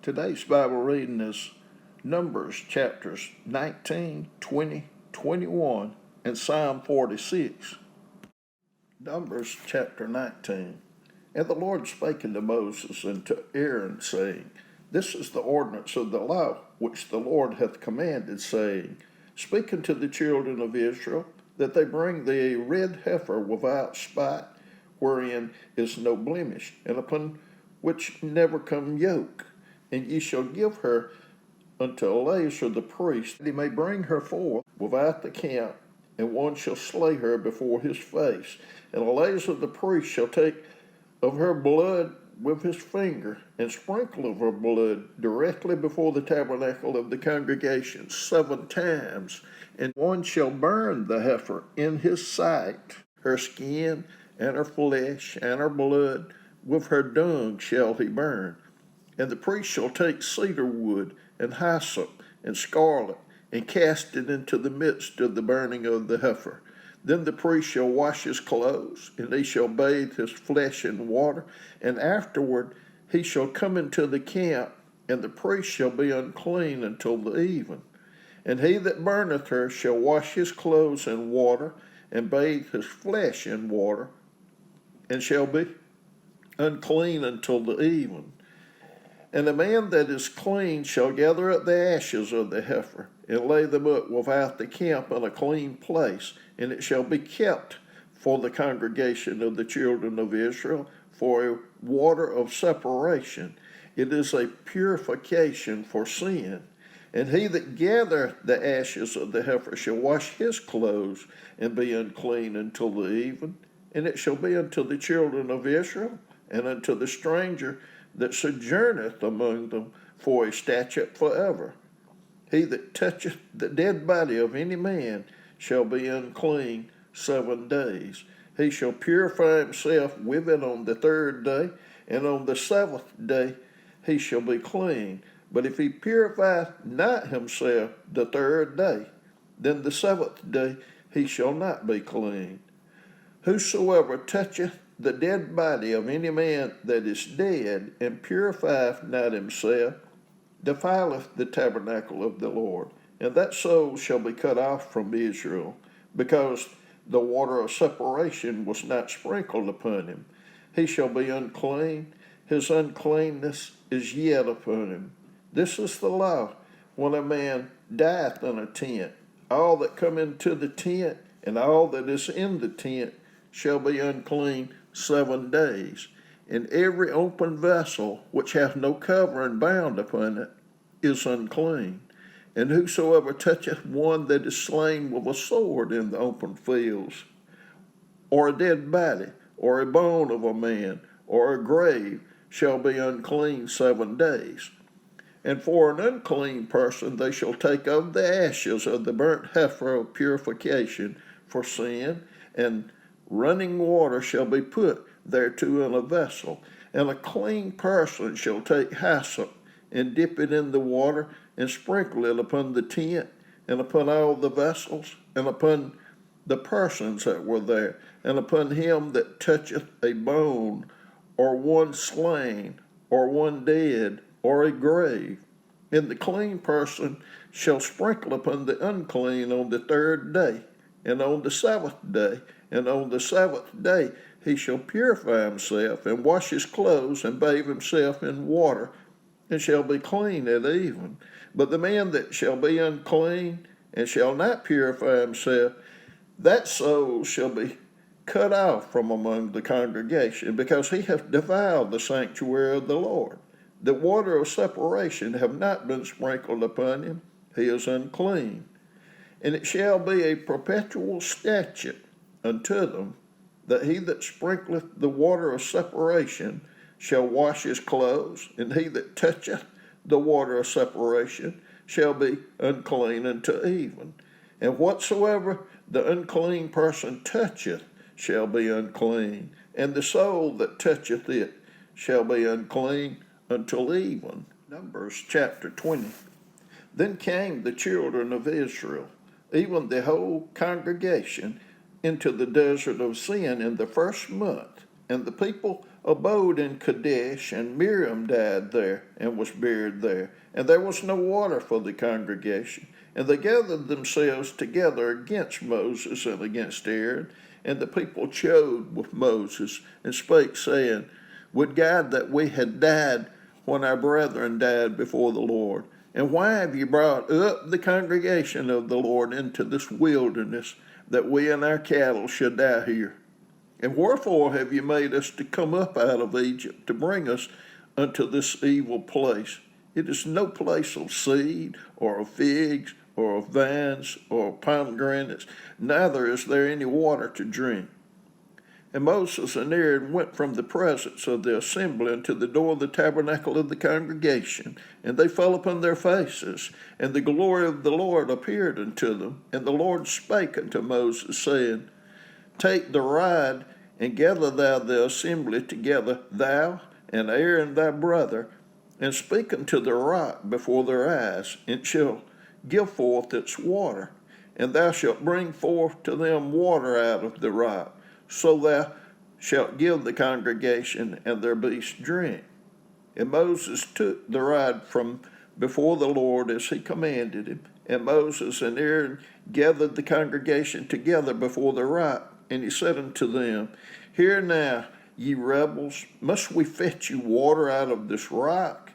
Today's Bible reading is Numbers chapters 19, 20, 21, and Psalm 46. Numbers chapter 19. And the Lord spake unto Moses and to Aaron, saying, This is the ordinance of the law which the Lord hath commanded, saying, Speak unto the children of Israel, that they bring thee a red heifer without spot, wherein is no blemish, and upon which never come yoke. And ye shall give her unto Eleazar the priest, that he may bring her forth without the camp, and one shall slay her before his face. And Eleazar the priest shall take of her blood with his finger, and sprinkle of her blood directly before the tabernacle of the congregation 7 times. And one shall burn the heifer in his sight, her skin and her flesh and her blood, with her dung shall he burn. And the priest shall take cedar wood and hyssop and scarlet, and cast it into the midst of the burning of the heifer. Then the priest shall wash his clothes, and he shall bathe his flesh in water, and afterward he shall come into the camp, and the priest shall be unclean until the even. And he that burneth her shall wash his clothes in water, and bathe his flesh in water, and shall be unclean until the even. And the man that is clean shall gather up the ashes of the heifer, and lay them up without the camp in a clean place, and it shall be kept for the congregation of the children of Israel for a water of separation. It is a purification for sin. And he that gathereth the ashes of the heifer shall wash his clothes, and be unclean until the even. And it shall be unto the children of Israel, and unto the stranger that sojourneth among them, for a statute forever. He that toucheth the dead body of any man shall be unclean 7 days. He shall purify himself with it on the 3rd day, and on the 7th day he shall be clean. But if he purify not himself the 3rd day, then the 7th day he shall not be clean. Whosoever toucheth the dead body of any man that is dead, and purifieth not himself, defileth the tabernacle of the Lord, and that soul shall be cut off from Israel, because the water of separation was not sprinkled upon him. He shall be unclean, his uncleanness is yet upon him. This is the law when a man dieth in a tent. All that come into the tent, and all that is in the tent, shall be unclean 7 days. And every open vessel which hath no covering bound upon it is unclean. And whosoever toucheth one that is slain with a sword in the open fields, or a dead body, or a bone of a man, or a grave, shall be unclean 7 days. And for an unclean person they shall take of the ashes of the burnt heifer of purification for sin, and running water shall be put thereto in a vessel. And a clean person shall take hyssop, and dip it in the water, and sprinkle it upon the tent, and upon all the vessels, and upon the persons that were there, and upon him that toucheth a bone, or one slain, or one dead, or a grave. And the clean person shall sprinkle upon the unclean on the 3rd day, and on the 7th day, and on the 7th day he shall purify himself, and wash his clothes, and bathe himself in water, and shall be clean at even. But the man that shall be unclean, and shall not purify himself, that soul shall be cut off from among the congregation, because he hath defiled the sanctuary of the Lord. The water of separation have not been sprinkled upon him, he is unclean. And it shall be a perpetual statute unto them, that he that sprinkleth the water of separation shall wash his clothes, and he that toucheth the water of separation shall be unclean unto even. And whatsoever the unclean person toucheth shall be unclean, and the soul that toucheth it shall be unclean until even. Numbers chapter 20. Then came the children of Israel, even the whole congregation, into the desert of Sin in the 1st month, And the people abode in Kadesh, and Miriam died there and was buried there. And there was no water for the congregation. And they gathered themselves together against Moses and against Aaron. And the people chode with Moses and spake, saying, Would God that we had died when our brethren died before the Lord. And why have you brought up the congregation of the Lord into this wilderness, that we and our cattle should die here? And wherefore have you made us to come up out of Egypt to bring us unto this evil place? It is no place of seed, or of figs, or of vines, or of pomegranates, neither is there any water to drink. And Moses and Aaron went from the presence of the assembly unto the door of the tabernacle of the congregation, and they fell upon their faces, and the glory of the Lord appeared unto them. And the Lord spake unto Moses, saying, Take the rod, and gather thou the assembly together, thou and Aaron thy brother, and speak unto the rock before their eyes, and shall give forth its water. And thou shalt bring forth to them water out of the rock, so thou shalt give the congregation and their beasts drink. And Moses took the rod from before the Lord as he commanded him. And Moses and Aaron gathered the congregation together before the rock. And he said unto them, Hear now, ye rebels, must we fetch you water out of this rock?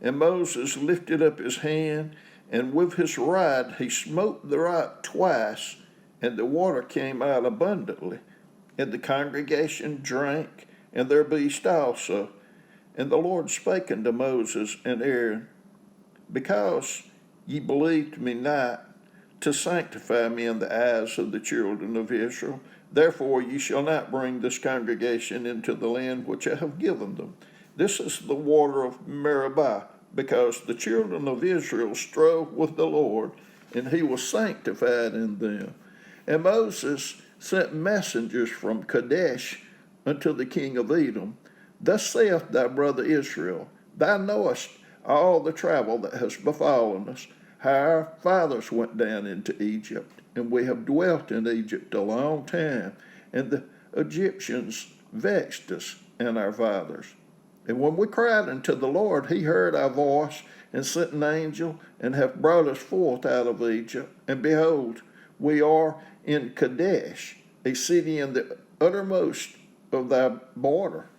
And Moses lifted up his hand, and with his rod he smote the rock twice, and the water came out abundantly. And the congregation drank, and their beast also. And the Lord spake unto Moses and Aaron, Because ye believed me not, to sanctify me in the eyes of the children of Israel, therefore ye shall not bring this congregation into the land which I have given them. This is the water of Meribah, because the children of Israel strove with the Lord, and he was sanctified in them. And Moses sent messengers from Kadesh unto the king of Edom. Thus saith thy brother Israel, Thou knowest all the travel that has befallen us, how our fathers went down into Egypt, and we have dwelt in Egypt a long time, and the Egyptians vexed us and our fathers. And when we cried unto the Lord, he heard our voice, and sent an angel, and hath brought us forth out of Egypt. And behold, we are in Kadesh, a city in the uttermost of thy border.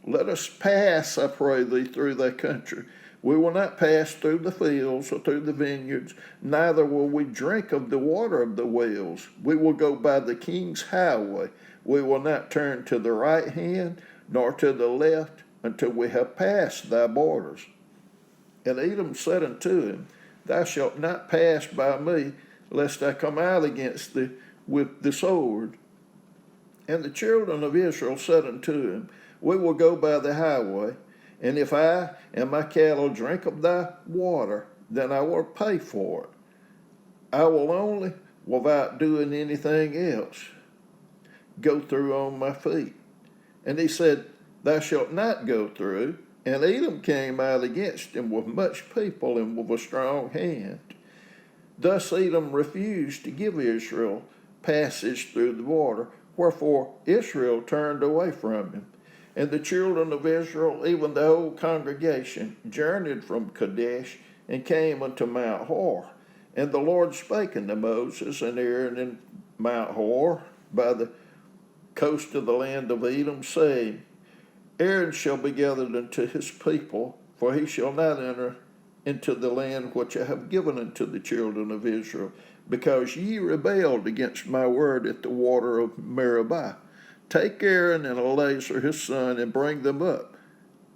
Let us pass, I pray thee, through thy country. We will not pass through the fields or through the vineyards, neither will we drink of the water of the wells. We will go by the king's highway. We will not turn to the right hand, nor to the left, until we have passed thy borders. And Edom said unto him, Thou shalt not pass by me, lest I come out against thee with the sword. And the children of Israel said unto him, We will go by the highway, and if I and my cattle drink of thy water, then I will pay for it. I will only, without doing anything else, go through on my feet. And he said, Thou shalt not go through. And Edom came out against him with much people and with a strong hand. Thus Edom refused to give Israel passage through the water, wherefore Israel turned away from him. And the children of Israel, even the whole congregation, journeyed from Kadesh and came unto Mount Hor. And the Lord spake unto Moses and Aaron in Mount Hor by the coast of the land of Edom, saying, Aaron shall be gathered unto his people, for he shall not enter into the land which I have given unto the children of Israel, because ye rebelled against my word at the water of Meribah. Take Aaron and Eleazar his son, and bring them up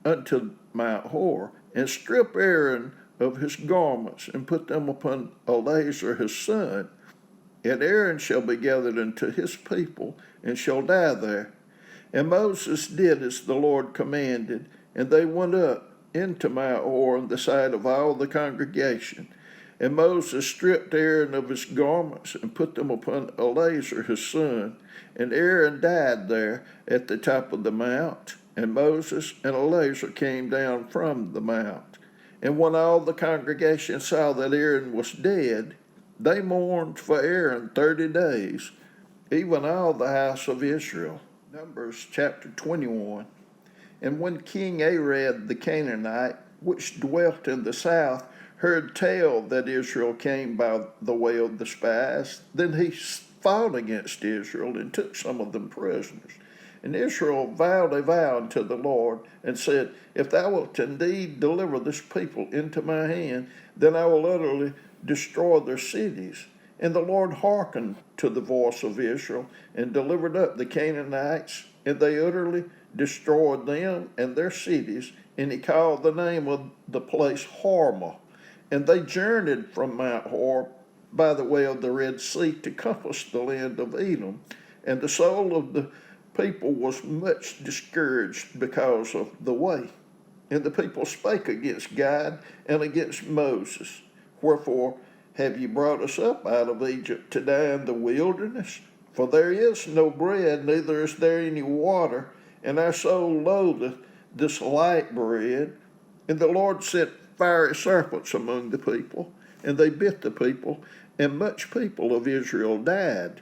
unto Mount Hor, and strip Aaron of his garments, and put them upon Eleazar his son. And Aaron shall be gathered unto his people, and shall die there. And Moses did as the Lord commanded, and they went up into Mount Hor in the sight of all the congregation. And Moses stripped Aaron of his garments, and put them upon Eleazar his son. And Aaron died there at the top of the mount, and Moses and Eleazar came down from the mount. And when all the congregation saw that Aaron was dead, they mourned for Aaron 30 days, even all the house of Israel. Numbers chapter 21. And when King Arad the Canaanite, which dwelt in the south, heard tell that Israel came by the way of the spies, then he fought against Israel and took some of them prisoners. And Israel vowed a vow unto the Lord, and said, If thou wilt indeed deliver this people into my hand, then I will utterly destroy their cities. And the Lord hearkened to the voice of Israel, and delivered up the Canaanites, and they utterly destroyed them and their cities, and he called the name of the place Hormah. And they journeyed from Mount Hor by the way of the Red Sea to compass the land of Edom. And the soul of the people was much discouraged because of the way. And the people spake against God and against Moses. Wherefore have ye brought us up out of Egypt to die in the wilderness? For there is no bread, neither is there any water, and our soul loatheth this light bread. And the Lord set fiery serpents among the people, and they bit the people, and much people of Israel died.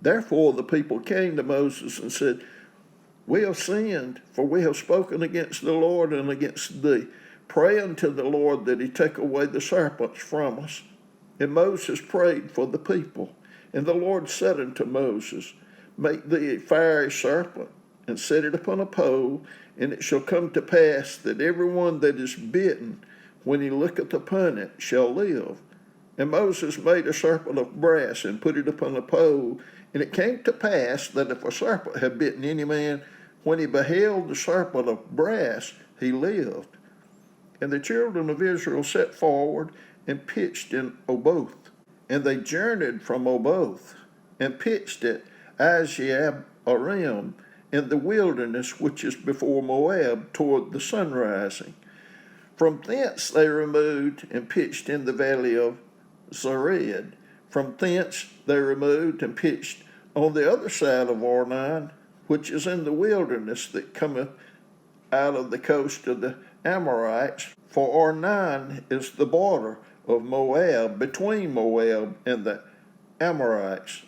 Therefore the people came to Moses and said, We have sinned, for we have spoken against the Lord and against thee. Pray unto the Lord that he take away the serpents from us. And Moses prayed for the people. And the Lord said unto Moses, Make thee a fiery serpent, and set it upon a pole, and it shall come to pass that every one that is bitten, when he looketh upon it, shall live. And Moses made a serpent of brass, and put it upon a pole. And it came to pass that if a serpent had bitten any man, when he beheld the serpent of brass, he lived. And the children of Israel set forward, and pitched in Oboth. And they journeyed from Oboth, and pitched at Azzab-arim, in the wilderness which is before Moab, toward the sunrising. From thence they removed and pitched in the valley of Zered. From thence they removed and pitched on the other side of Arnon, which is in the wilderness that cometh out of the coast of the Amorites. For Arnon is the border of Moab, between Moab and the Amorites.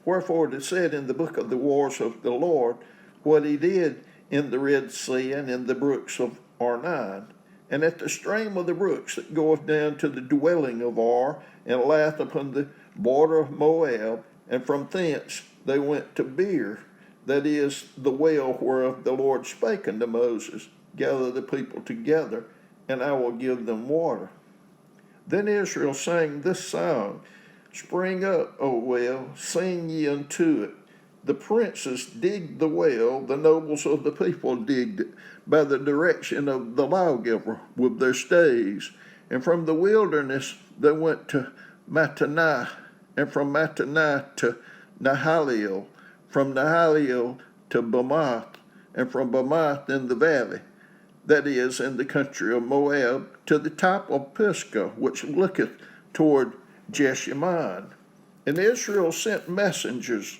Wherefore it is said in the book of the wars of the Lord, what he did in the Red Sea and in the brooks of Arnon, and at the stream of the brooks that goeth down to the dwelling of Ar, and lieth upon the border of Moab, and from thence they went to Beer, that is, the well whereof the Lord spake unto Moses, Gather the people together, and I will give them water. Then Israel sang this song, Spring up, O well, sing ye unto it. The princes digged the well, the nobles of the people digged it, by the direction of the lawgiver with their staves. And from the wilderness they went to Mattanah, and from Mattanah to Nahaliel, from Nahaliel to Bamoth, and from Bamoth in the valley, that is, in the country of Moab, to the top of Pisgah, which looketh toward Jeshimon. And Israel sent messengers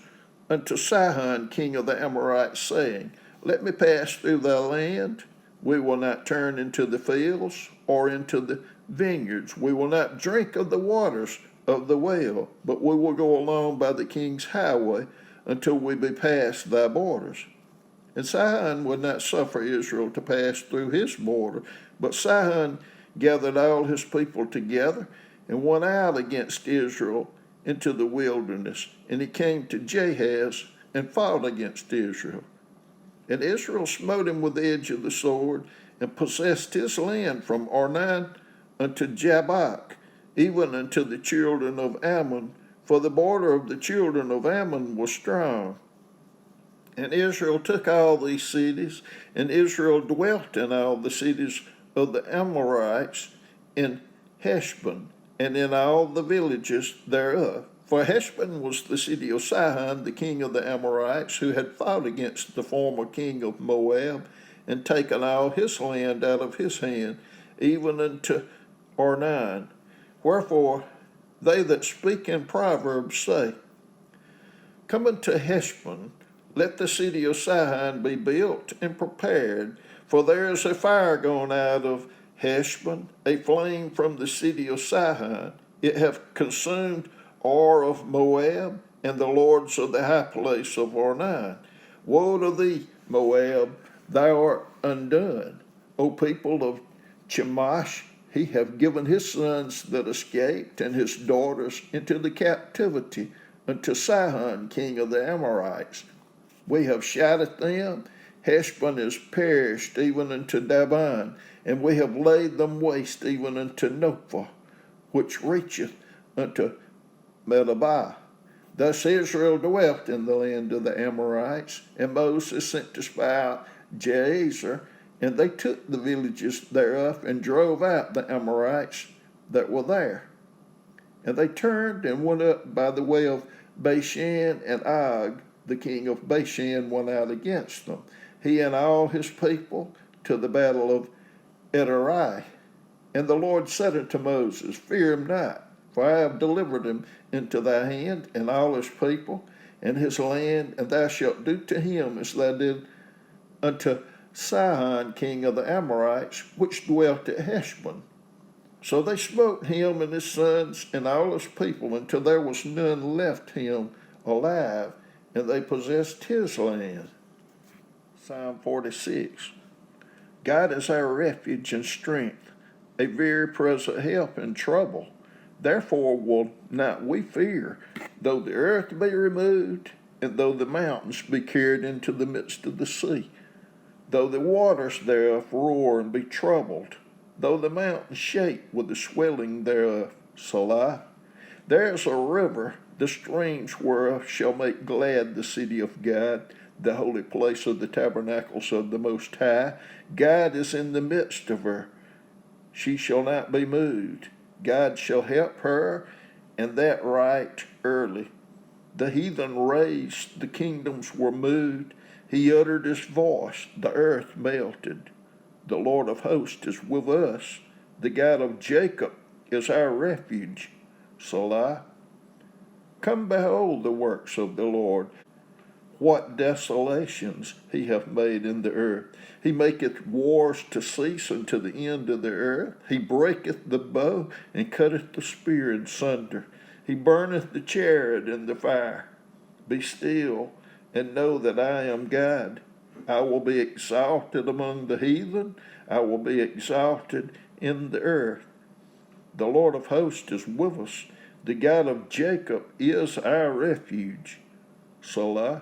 unto Sihon, king of the Amorites, saying, Let me pass through thy land. We will not turn into the fields or into the vineyards. We will not drink of the waters of the well, but we will go along by the king's highway until we be past thy borders. And Sihon would not suffer Israel to pass through his border, but Sihon gathered all his people together and went out against Israel into the wilderness. And he came to Jahaz and fought against Israel. And Israel smote him with the edge of the sword, and possessed his land from Arnon unto Jabbok, even unto the children of Ammon, for the border of the children of Ammon was strong. And Israel took all these cities, and Israel dwelt in all the cities of the Amorites in Heshbon, and in all the villages thereof. For Heshbon was the city of Sihon, the king of the Amorites, who had fought against the former king of Moab, and taken all his land out of his hand, even unto Arnon. Wherefore they that speak in Proverbs say, Come unto Heshbon, let the city of Sihon be built and prepared, for there is a fire gone out of Heshbon, a flame from the city of Sihon. It hath consumed Ar of Moab, and the lords of the high place of Arnon. Woe to thee, Moab, thou art undone. O people of Chemosh, he hath given his sons that escaped and his daughters into the captivity unto Sihon, king of the Amorites. We have shattered them. Heshbon is perished even unto Daban, and we have laid them waste even unto Nophah, which reacheth unto Medabah. Thus Israel dwelt in the land of the Amorites, and Moses sent to spy out Jazer, and they took the villages thereof and drove out the Amorites that were there. And they turned and went up by the way of Bashan, and Og, the king of Bashan, went out against them, he and all his people, to the battle of Edrei. And the Lord said unto Moses, Fear him not, for I have delivered him into thy hand, and all his people, and his land, and thou shalt do to him as thou did unto Sihon, king of the Amorites, which dwelt at Heshbon. So they smote him and his sons and all his people until there was none left him alive, and they possessed his land. Psalm 46. God is our refuge and strength, a very present help in trouble. Therefore will not we fear, though the earth be removed, and though the mountains be carried into the midst of the sea, though the waters thereof roar and be troubled, though the mountains shake with the swelling thereof. Selah. There is a river, the streams whereof shall make glad the city of God, the holy place of the tabernacles of the Most High. God is in the midst of her. She shall not be moved. God shall help her, and that right early. The heathen raised, the kingdoms were moved. He uttered his voice, the earth melted. The Lord of hosts is with us. The God of Jacob is our refuge. Selah. Come behold the works of the Lord. What desolations he hath made in the earth. He maketh wars to cease unto the end of the earth. He breaketh the bow and cutteth the spear in sunder. He burneth the chariot in the fire. Be still and know that I am God. I will be exalted among the heathen. I will be exalted in the earth. The Lord of hosts is with us. The God of Jacob is our refuge. Selah.